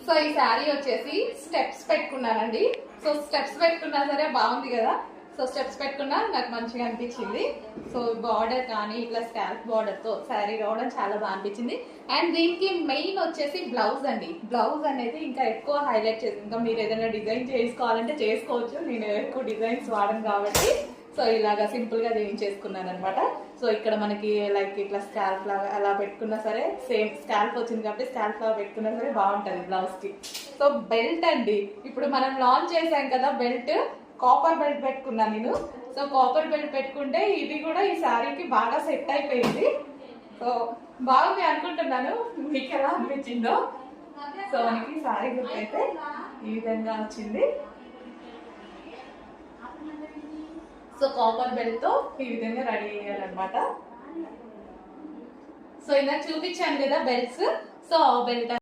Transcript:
So ఈ శారీ వచ్చేసి steps పెట్టుకున్నానండి. సో స్టెప్స్ పెట్టుకున్నా సరే బాగుంది కదా. సో స్టెప్స్ పెట్టుకున్నా నాకు మంచిగా అనిపించింది. సో బార్డర్ కానీ ఇట్లా స్కాల్ప్ బార్డర్ తో శారీ రావడం చాలా బాగా అనిపించింది. అండ్ దీనికి మెయిన్ వచ్చేసి బ్లౌజ్ అండి. బ్లౌజ్ అనేది ఇంకా ఎక్కువ హైలైట్ చేసింది. ఇంకా మీరు ఏదైనా డిజైన్ చేసుకోవాలంటే చేసుకోవచ్చు. నేను ఎక్కువ డిజైన్స్ వాడను కాబట్టి సో ఇలాగా సింపుల్ గా చేసుకున్నాను అనమాట. సో ఇక్కడ మనకి లైక్ ఇట్లా స్కాల్ప్ లాగా అలా పెట్టుకున్నా సరే సేమ్ స్కాల్ప్ వచ్చింది కాబట్టి స్కాల్ప్ లాగా పెట్టుకున్నా సరే బాగుంటది బ్లౌజ్ కి. సో బెల్ట్ అండి, ఇప్పుడు మనం లాంచ్ చేసాం కదా బెల్ట్, కాపర్ బెల్ట్ పెట్టుకున్నాను నేను. సో కాపర్ బెల్ట్ పెట్టుకుంటే ఇది కూడా ఈ శారీకి బాగా సెట్ అయిపోయింది. సో బాగుంది అనుకుంటున్నాను, మీకు ఎలా అనిపించిందో. సో మనకి శారీ లుక్ అయితే ఈ విధంగా వచ్చింది. సో కాపర్ బెల్ట్ తో ఈ విధంగా రెడీ చేయాలన్నమాట. సో ఇలా చూపించాను కదా బెల్ట్స్. So belt